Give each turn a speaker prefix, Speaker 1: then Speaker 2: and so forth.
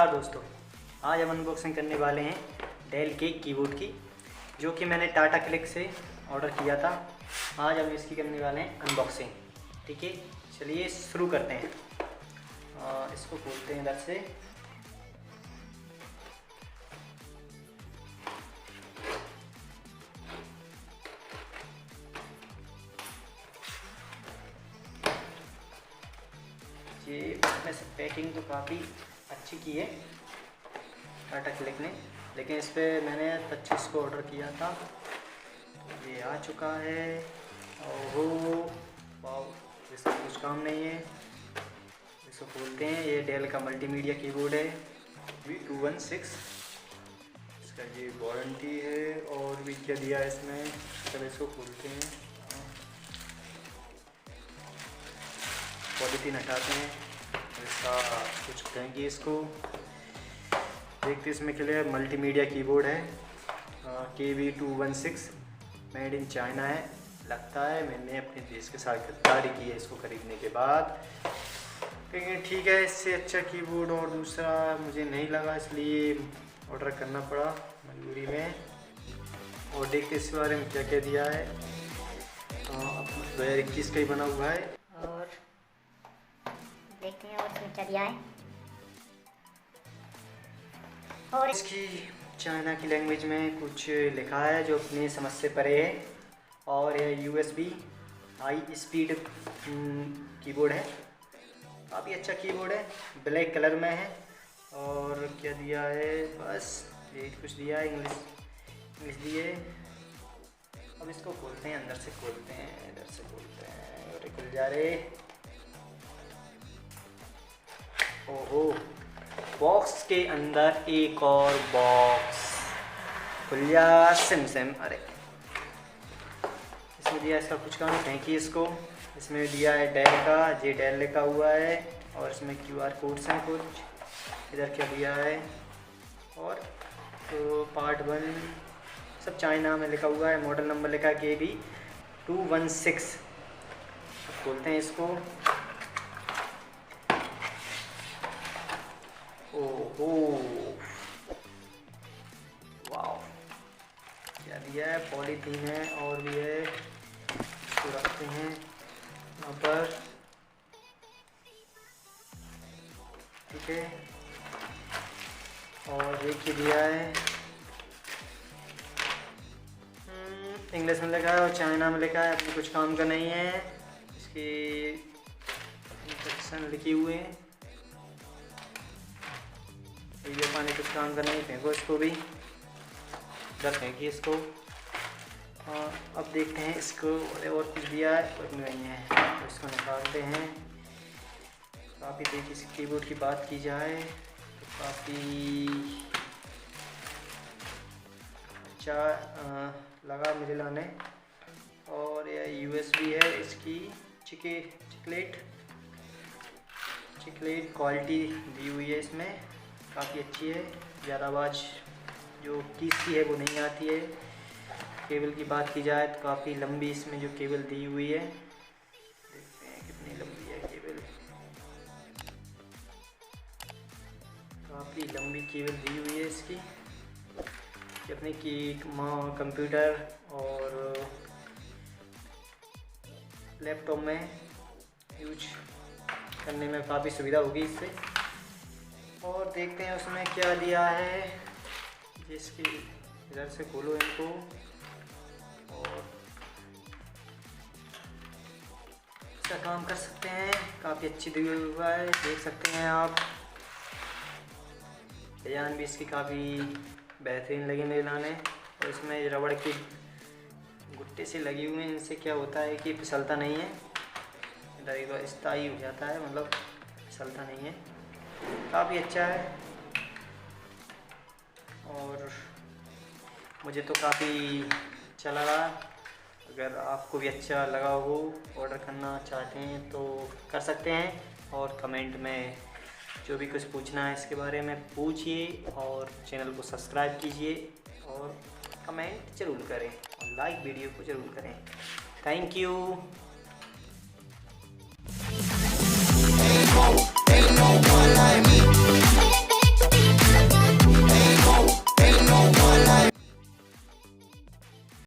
Speaker 1: नमस्कार दोस्तों, आज हम अनबॉक्सिंग करने वाले हैं डेल के कीबोर्ड की, जो कि मैंने टाटा क्लिक से ऑर्डर किया था। आज हम इसकी करने वाले हैं अनबॉक्सिंग। ठीक है, चलिए शुरू करते हैं। इसको खोलते हैं इधर से। ये इसमें से पैकिंग तो काफ़ी अच्छी की है टाटा क्लिक ने, लेकिन इस पर मैंने 25 को ऑर्डर किया था, तो ये आ चुका है। ओहो वाह, इसका कुछ काम नहीं है। इसको खोलते हैं। ये डेल का मल्टीमीडिया कीबोर्ड है V216। इसका ये वारंटी है और भी क्या दिया है इसमें। चलो इसको खोलते हैं, पॉलिथीन हटाते हैं, इसका कुछ कहेंगे। इसको देखते इसमें क्लियर मल्टीमीडिया कीबोर्ड है, KV216, मेड इन चाइना है। लगता है मैंने अपने देश के साथ गद्दारी की है इसको खरीदने के बाद, लेकिन ठीक है, इससे अच्छा कीबोर्ड और दूसरा मुझे नहीं लगा, इसलिए ऑर्डर करना पड़ा मजबूरी में। और देखते इस बारे में क्या क्या दिया है। 2021 का ही बना हुआ है,
Speaker 2: और देखते हैं और इसमें क्या दिया है। और
Speaker 1: इसकी चाइना की लैंग्वेज में कुछ लिखा है जो अपनी समझ से परे है। और यह USB हाई स्पीड कीबोर्ड है, काफ़ी अच्छा कीबोर्ड है, ब्लैक कलर में है। और क्या दिया है, बस यही कुछ दिया है, इंग्लिश दिए। अब इसको खोलते हैं, अंदर से खोलते हैं, इधर से खोलते हैं और खुल जा रहे। ओहो, बॉक्स के अंदर एक और बॉक्स खुल जा सिम। अरे इसमें दिया इसका कुछ काम, फेंकी इसको। इसमें दिया है डेल का, जे डेल लिखा हुआ है, और इसमें QR कोड्स हैं कुछ। इधर क्या दिया है, और तो पार्ट 1 सब चाइना में लिखा हुआ है। मॉडल नंबर लिखा है KB216। खोलते हैं इसको। ओहो वाह, क्या दिया है, पॉलीथीन है और भी है। इसको रखते हैं यहाँ पर, ठीक है। और देखिए दिया है, इंग्लिश में लिखा है और चाइना में लिखा है, अपने कुछ काम का नहीं है। इसकी इंस्ट्रक्शन लिखी हुए हैं, ये पानी कुछ काम का नहीं, फेंको इसको भी, इधर फेंकिए इसको। अब देखते हैं इसको, और कुछ दिया है और नहीं है, तो इसको निकालते हैं। काफ़ी देखिए, इस कीबोर्ड की बात की जाए तो काफ़ी अच्छा लगा मुझे लाने। और यह USB है, इसकी चिकलेट क्वालिटी दी हुई है इसमें, काफ़ी अच्छी है। ज़्यादा आवाज़ जो की है वो नहीं आती है। केबल की बात की जाए तो काफ़ी लंबी इसमें जो केबल दी हुई है, देखते हैं कितनी लंबी है केबल। काफ़ी लंबी केबल दी हुई है इसकी, कि अपने की कंप्यूटर और लैपटॉप में यूज करने में काफ़ी सुविधा होगी इससे। और देखते हैं उसमें क्या दिया है। जिसकी इधर से खोलो इनको, और इसका काम कर सकते हैं। काफ़ी अच्छी दी हुआ है, देख सकते हैं आप। डिजाइन भी इसकी काफ़ी बेहतरीन लगी मेरे लाने। और इसमें रबड़ की गुट्टे से लगी हुई हैं, इनसे क्या होता है कि फिसलता नहीं है, इधर स्थायी हो जाता है, मतलब फिसलता नहीं है। काफ़ी अच्छा है और मुझे तो काफ़ी अच्छा लगा। अगर आपको भी अच्छा लगा हो, ऑर्डर करना चाहते हैं तो कर सकते हैं। और कमेंट में जो भी कुछ पूछना है इसके बारे में पूछिए, और चैनल को सब्सक्राइब कीजिए, और कमेंट ज़रूर करें, और लाइक वीडियो को ज़रूर करें। Thank you.